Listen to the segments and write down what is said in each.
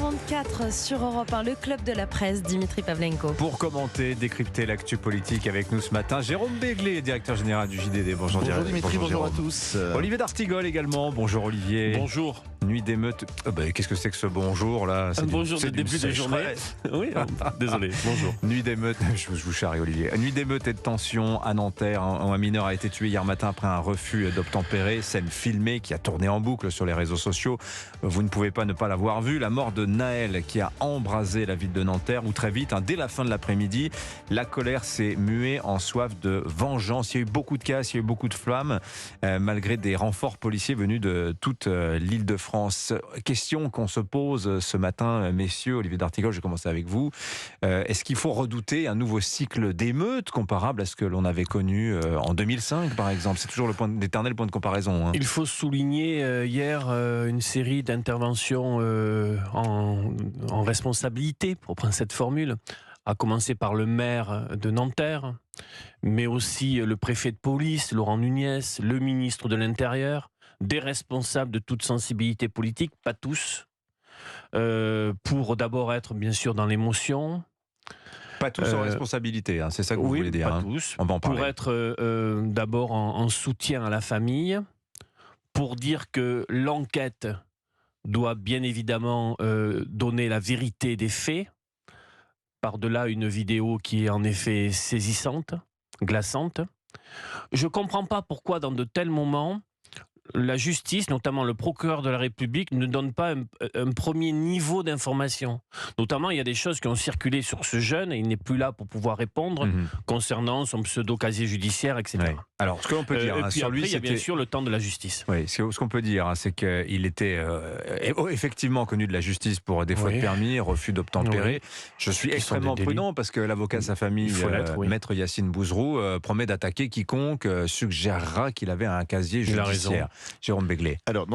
8h44 sur Europe 1, le club de la presse, Dimitri Pavlenko. Pour commenter, décrypter l'actu politique avec nous ce matin, Jérôme Béglé, directeur général du JDD. Bonjour Dimitri, bonjour à Jérôme. tous. Olivier d'Artigol également. Bonjour Olivier. Bonjour. Nuit d'émeute. Qu'est-ce que c'est que ce bonjour là? Bonjour de début de journée. Oui, désolé. Bonjour. Nuit d'émeute. Je vous charrie Olivier. Nuit d'émeute et de tension à Nanterre. Un mineur a été tué hier matin après un refus d'obtempérer. Scène filmée qui a tourné en boucle sur les réseaux sociaux. Vous ne pouvez pas ne pas l'avoir vu. La mort de Naël qui a embrasé la ville de Nanterre où très vite, dès la fin de l'après-midi, la colère s'est muée en soif de vengeance. Il y a eu beaucoup de casse, il y a eu beaucoup de flammes, malgré des renforts policiers venus de toute l'île de France. Question qu'on se pose ce matin, messieurs. Olivier d'Artigol, je vais commencer avec vous. Est-ce qu'il faut redouter un nouveau cycle d'émeutes comparable à ce que l'on avait connu en 2005, par exemple? C'est toujours l'éternel point de comparaison. Il faut souligner hier une série d'interventions en responsabilité, pour prendre cette formule, à commencer par le maire de Nanterre, mais aussi le préfet de police, Laurent Nunez, le ministre de l'Intérieur, des responsables de toute sensibilité politique, pas tous, pour d'abord être bien sûr dans l'émotion. Pas tous en responsabilité, c'est ça que vous voulez dire. Pas tous. On va en parler. Pour être d'abord en soutien à la famille, pour dire que l'enquête doit bien évidemment donner la vérité des faits, par-delà une vidéo qui est en effet saisissante, glaçante. Je ne comprends pas pourquoi dans de tels moments, la justice, notamment le procureur de la République, ne donne pas un premier niveau d'information. Notamment, il y a des choses qui ont circulé sur ce jeune et il n'est plus là pour pouvoir répondre concernant son pseudo-casier judiciaire, etc. Ouais. Alors, ce que l'on peut dire et puis sur après, lui, il y a bien sûr le temps de la justice. Oui, ce qu'on peut dire, c'est qu'il était effectivement connu de la justice pour défaut de permis, refus d'obtempérer. Je suis extrêmement prudent parce que l'avocat de sa famille, maître Yacine Bouzrou, promet d'attaquer quiconque suggérera qu'il avait un casier judiciaire. Jérôme Béglé. Alors,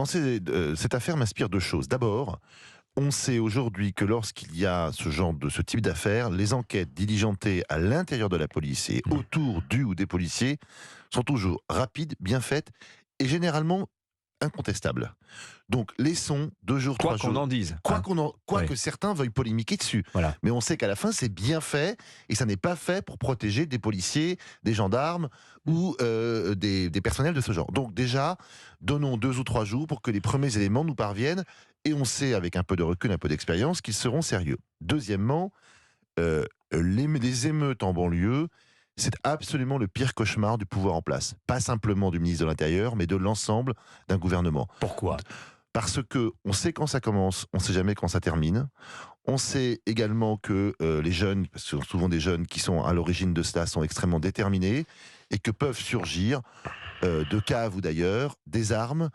cette affaire m'inspire deux choses. D'abord, on sait aujourd'hui que lorsqu'il y a ce type d'affaires, les enquêtes diligentées à l'intérieur de la police et autour du ou des policiers sont toujours rapides, bien faites et généralement incontestables. Donc laissons 2 jours, 3 jours. Quoi qu'on en dise. Quoi que certains veuillent polémiquer dessus. Voilà. Mais on sait qu'à la fin, c'est bien fait et ça n'est pas fait pour protéger des policiers, des gendarmes ou des personnels de ce genre. Donc déjà, donnons 2 ou 3 jours pour que les premiers éléments nous parviennent et on sait avec un peu de recul, un peu d'expérience qu'ils seront sérieux. Deuxièmement, les émeutes en banlieue, c'est absolument le pire cauchemar du pouvoir en place. Pas simplement du ministre de l'Intérieur, mais de l'ensemble d'un gouvernement. Pourquoi ? Parce que on sait quand ça commence, on ne sait jamais quand ça termine. On sait également que les jeunes, parce que ce sont souvent des jeunes qui sont à l'origine de cela, sont extrêmement déterminés et que peuvent surgir de caves ou d'ailleurs des armes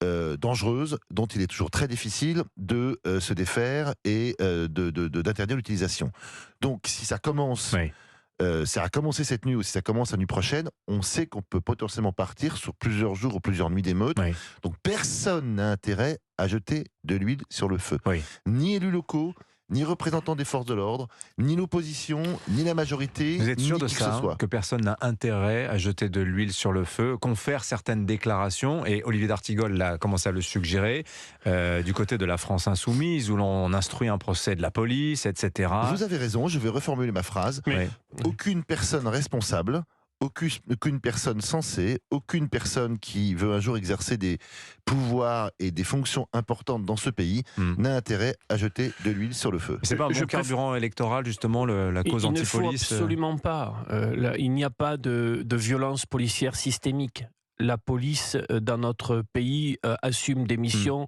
dangereuses dont il est toujours très difficile de se défaire et d'interdire l'utilisation. Donc si ça commence... ça a commencé cette nuit ou si ça commence la nuit prochaine, on sait qu'on peut potentiellement partir sur plusieurs jours ou plusieurs nuits d'émeutes. Donc personne n'a intérêt à jeter de l'huile sur le feu. Ni élus locaux, ni représentants des forces de l'ordre, ni l'opposition, ni la majorité. Vous êtes sûr ni de qui ça, que ce soit. que personne n'a intérêt à jeter de l'huile sur le feu, confère certaines déclarations, et Olivier d'Artigol a commencé à le suggérer, du côté de la France insoumise, où l'on instruit un procès de la police, etc. Vous avez raison, je vais reformuler ma phrase. Aucune personne responsable, aucune personne censée, aucune personne qui veut un jour exercer des pouvoirs et des fonctions importantes dans ce pays n'a intérêt à jeter de l'huile sur le feu. C'est pas un bon carburant électoral, justement, la cause anti-police? Il ne faut absolument pas. Il n'y a pas de violence policière systémique. La police dans notre pays assume des missions.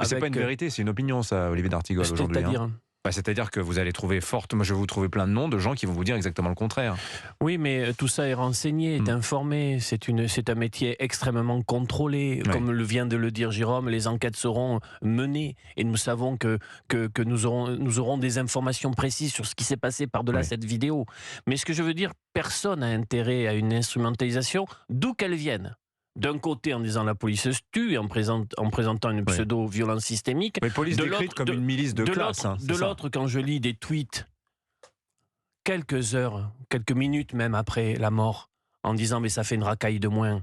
C'est pas une vérité, c'est une opinion, ça, Olivier d'Artigol, aujourd'hui. C'est-à-dire c'est-à-dire que vous allez trouver moi je vais vous trouver plein de noms de gens qui vont vous dire exactement le contraire. Oui, mais tout ça est renseigné, est informé. C'est un métier extrêmement contrôlé. Comme vient de le dire Jérôme, les enquêtes seront menées et nous savons que nous aurons des informations précises sur ce qui s'est passé par-delà cette vidéo. Mais ce que je veux dire, personne n'a intérêt à une instrumentalisation, d'où qu'elle vienne. D'un côté en disant la police se tue, en présentant une pseudo-violence systémique. Mais police décrite comme une milice de classe. De l'autre, quand je lis des tweets, quelques heures, quelques minutes même après la mort, en disant mais ça fait une racaille de moins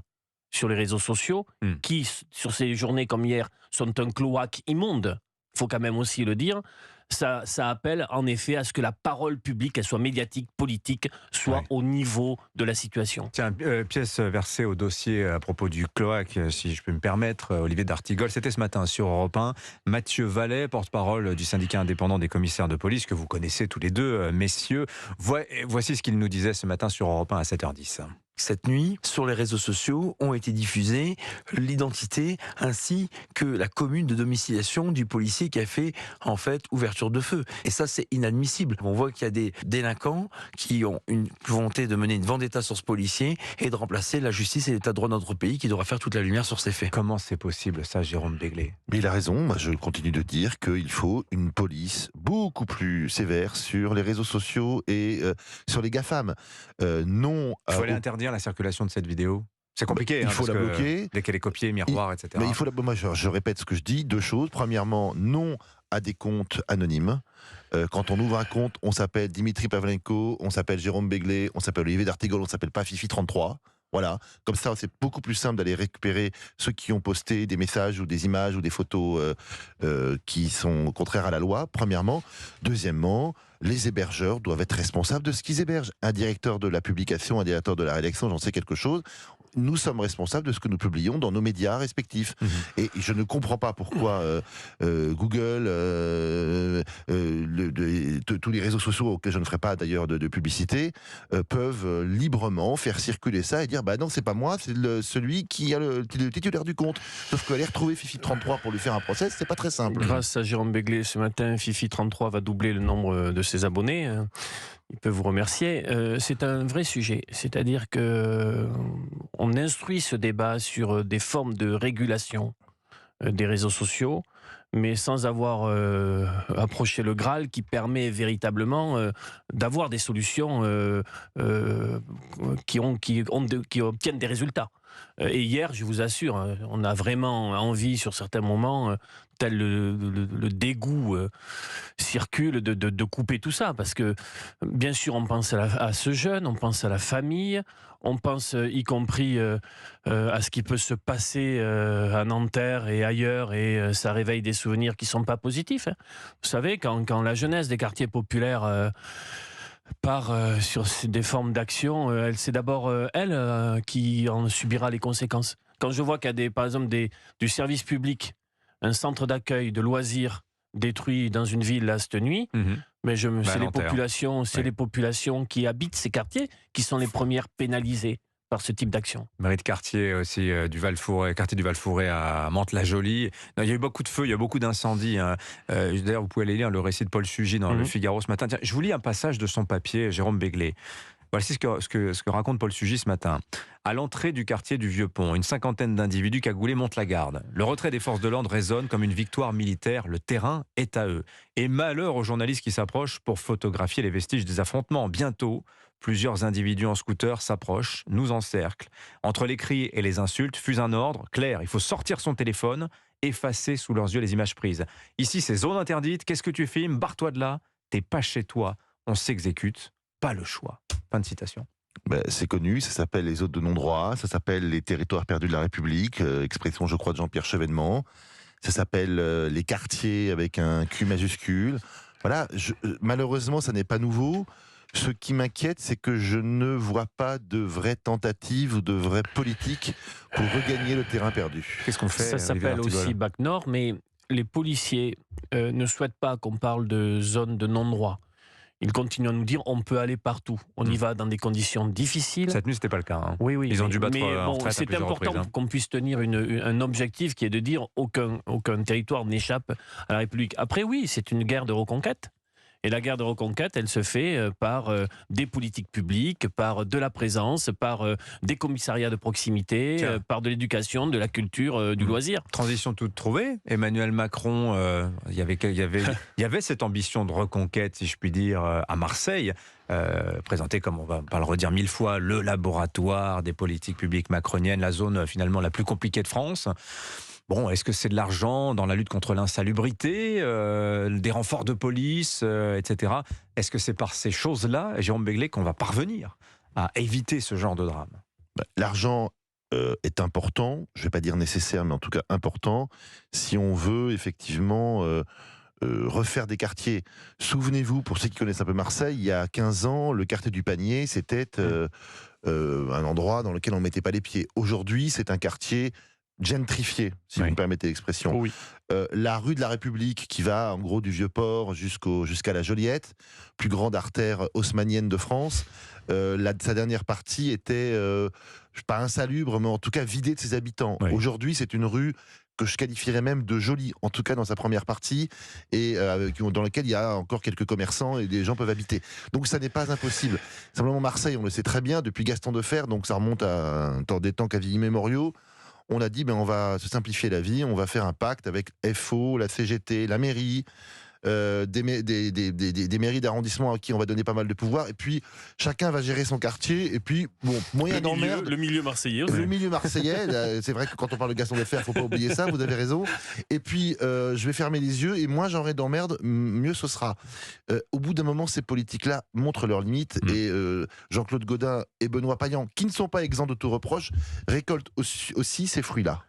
sur les réseaux sociaux, qui, sur ces journées comme hier, sont un cloaque immonde. faut quand même aussi le dire, ça appelle en effet à ce que la parole publique, qu'elle soit médiatique, politique, soit au niveau de la situation. Tiens, pièce versée au dossier à propos du cloaque, si je peux me permettre, Olivier d'Artigol, c'était ce matin sur Europe 1. Mathieu Vallet, porte-parole du syndicat indépendant des commissaires de police, que vous connaissez tous les deux, messieurs. Voici ce qu'il nous disait ce matin sur Europe 1 à 7h10. Cette nuit, sur les réseaux sociaux, ont été diffusées l'identité ainsi que la commune de domiciliation du policier qui a fait, en fait, ouverture de feu. Et ça, c'est inadmissible. On voit qu'il y a des délinquants qui ont une volonté de mener une vendetta sur ce policier et de remplacer la justice et l'état de droit de notre pays qui devra faire toute la lumière sur ces faits. Comment c'est possible, ça, Jérôme Béglé? Mais il a raison, moi je continue de dire qu'il faut une police beaucoup plus sévère sur les réseaux sociaux et sur les GAFAM. Non. Il faut aller interdire la circulation de cette vidéo. C'est compliqué. Il faut la bloquer. Dès qu'elle est copiée, miroir, etc. Mais il faut moi je répète ce que je dis, deux choses. Premièrement, non à des comptes anonymes. Quand on ouvre un compte, on s'appelle Dimitri Pavlenko, on s'appelle Jérôme Béglé, on s'appelle Olivier d'Artigol, on s'appelle pas Fifi33. Voilà, comme ça c'est beaucoup plus simple d'aller récupérer ceux qui ont posté des messages ou des images ou des photos qui sont contraires à la loi, premièrement. Deuxièmement, les hébergeurs doivent être responsables de ce qu'ils hébergent. Un directeur de la publication, un directeur de la rédaction, j'en sais quelque chose. Nous sommes responsables de ce que nous publions dans nos médias respectifs. Et je ne comprends pas pourquoi Google, tous les réseaux sociaux auxquels je ne ferai pas d'ailleurs de publicité, peuvent librement faire circuler ça et dire bah non, c'est pas moi, c'est celui qui a le titulaire du compte. Sauf qu'aller retrouver Fifi33 pour lui faire un procès, c'est pas très simple. Grâce à Jérôme Béglé, ce matin, Fifi33 va doubler le nombre de ses abonnés. Il peut vous remercier. C'est un vrai sujet. C'est-à-dire que on instruit ce débat sur des formes de régulation des réseaux sociaux, mais sans avoir approché le Graal qui permet véritablement d'avoir des solutions qui obtiennent des résultats. Et hier, je vous assure, on a vraiment envie sur certains moments, tel le dégoût circule, de couper tout ça. Parce que bien sûr, on pense à ce jeune, on pense à la famille, on pense y compris à ce qui peut se passer à Nanterre et ailleurs, et ça réveille des souvenirs qui ne sont pas positifs. Vous savez, quand la jeunesse des quartiers populaires part sur des formes d'action, c'est d'abord elle qui en subira les conséquences. Quand je vois qu'il y a par exemple du service public, un centre d'accueil de loisirs détruit dans une ville là, cette nuit, mais c'est les populations qui habitent ces quartiers qui sont les premières pénalisées par ce type d'action. Mairie de quartier aussi du Val-Fouré, quartier du Val-Fouré à Mantes-la-Jolie. Il y a eu beaucoup de feux, il y a beaucoup d'incendies. D'ailleurs, vous pouvez aller lire le récit de Paul Sugy dans Le Figaro ce matin. Tiens, je vous lis un passage de son papier, Jérôme Béglé. Voici ce que raconte Paul Sugy ce matin. À l'entrée du quartier du Vieux-Pont, une cinquantaine d'individus cagoulés montent la garde. Le retrait des forces de l'ordre résonne comme une victoire militaire. Le terrain est à eux. Et malheur aux journalistes qui s'approchent pour photographier les vestiges des affrontements. Bientôt, plusieurs individus en scooter s'approchent, nous encerclent. Entre les cris et les insultes, fuse un ordre clair. Il faut sortir son téléphone, effacer sous leurs yeux les images prises. Ici, c'est zone interdite. Qu'est-ce que tu filmes? Barre-toi de là. T'es pas chez toi. On s'exécute. Pas le choix. Fin de citation. Ben, c'est connu, ça s'appelle les zones de non-droit, ça s'appelle les territoires perdus de la République, expression je crois de Jean-Pierre Chevènement, ça s'appelle les quartiers avec un Q majuscule. Voilà, malheureusement ça n'est pas nouveau. Ce qui m'inquiète, c'est que je ne vois pas de vraie tentative ou de vraie politique pour regagner le terrain perdu. Qu'est-ce qu'on fait? Ça s'appelle aussi Bac Nord, mais les policiers ne souhaitent pas qu'on parle de zone de non-droit. Ils continuent à nous dire on peut aller partout. On y va dans des conditions difficiles. Cette nuit, c'était pas le cas. Hein. Oui, ils ont dû battre en retraite à c'est plusieurs important reprises, hein. qu'on puisse tenir un objectif qui est de dire aucun territoire n'échappe à la République. Après, oui, c'est une guerre de reconquête. Et la guerre de reconquête, elle se fait par des politiques publiques, par de la présence, par des commissariats de proximité, par de l'éducation, de la culture, du loisir. Transition toute trouvée. Emmanuel Macron, il y avait cette ambition de reconquête, si je puis dire, à Marseille, présenté comme, on va pas le redire 1000 fois, le laboratoire des politiques publiques macroniennes, la zone finalement la plus compliquée de France. Bon, est-ce que c'est de l'argent dans la lutte contre l'insalubrité, des renforts de police, etc. Est-ce que c'est par ces choses-là, Jérôme Béglé, qu'on va parvenir à éviter ce genre de drame? L'argent est important, je ne vais pas dire nécessaire, mais en tout cas important, si on veut effectivement refaire des quartiers. Souvenez-vous, pour ceux qui connaissent un peu Marseille, il y a 15 ans, le quartier du Panier, c'était un endroit dans lequel on ne mettait pas les pieds. Aujourd'hui, c'est un quartier gentrifié, si vous me permettez l'expression. Oui. La rue de la République, qui va en gros du Vieux-Port jusqu'à la Joliette, plus grande artère haussmannienne de France, sa dernière partie était, pas insalubre, mais en tout cas vidée de ses habitants. Oui. Aujourd'hui, c'est une rue que je qualifierais même de jolie, en tout cas dans sa première partie, et dans laquelle il y a encore quelques commerçants et des gens peuvent habiter. Donc ça n'est pas impossible. Simplement Marseille, on le sait très bien, depuis Gaston Defferre, donc ça remonte à des temps quasi immémoriaux, on a dit, on va se simplifier la vie, on va faire un pacte avec FO, la CGT, la mairie, des mairies d'arrondissement à qui on va donner pas mal de pouvoir, et puis chacun va gérer son quartier, et puis, moyen d'emmerde. Le milieu marseillais aussi. Le milieu marseillais, c'est vrai que quand on parle de Gaston Defferre, faut pas oublier ça, vous avez raison. Et puis, je vais fermer les yeux, et moins j'aurai d'emmerde, mieux ce sera. Au bout d'un moment, ces politiques-là montrent leurs limites, et Jean-Claude Gaudin et Benoît Payan, qui ne sont pas exempts de tout reproche, récoltent aussi ces fruits-là.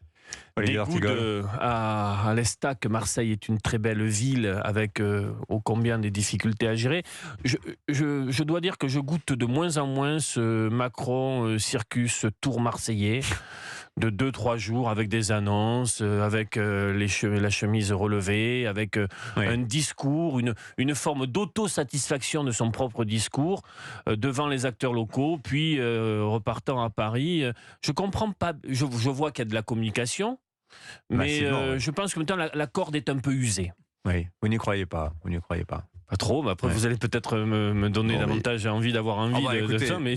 Dégoût à l'Estac, Marseille est une très belle ville avec ô combien des difficultés à gérer. Je dois dire que je goûte de moins en moins ce Macron circus tour marseillais de 2-3 jours avec des annonces, avec la chemise relevée, avec un discours, une forme d'autosatisfaction de son propre discours devant les acteurs locaux, puis repartant à Paris. Je comprends pas, je vois qu'il y a de la communication, mais je pense que maintenant la corde est un peu usée. Oui, vous n'y croyez pas, Pas trop, mais après vous allez peut-être me donner davantage envie d'avoir envie de ça, mais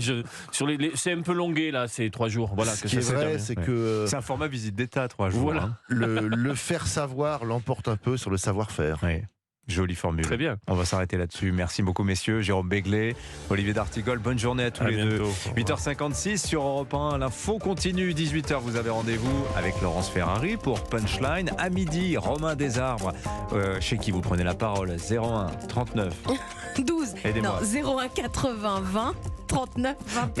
c'est un peu longué là ces 3 jours. Voilà, Ce qui est vrai, c'est que c'est un format visite d'État, 3 jours. Voilà. Hein. Le faire savoir l'emporte un peu sur le savoir-faire. Oui. Jolie formule. Très bien. On va s'arrêter là-dessus. Merci beaucoup, messieurs. Jérôme Béglé, Olivier d'Artigol. Bonne journée à tous les deux. 8h56 sur Europe 1. L'info continue. 18h, vous avez rendez-vous avec Laurence Ferrari pour Punchline. À midi, Romain Desarbres, chez qui vous prenez la parole. 01 39 12. Aidez-moi. Non, 01 80 20 39 21.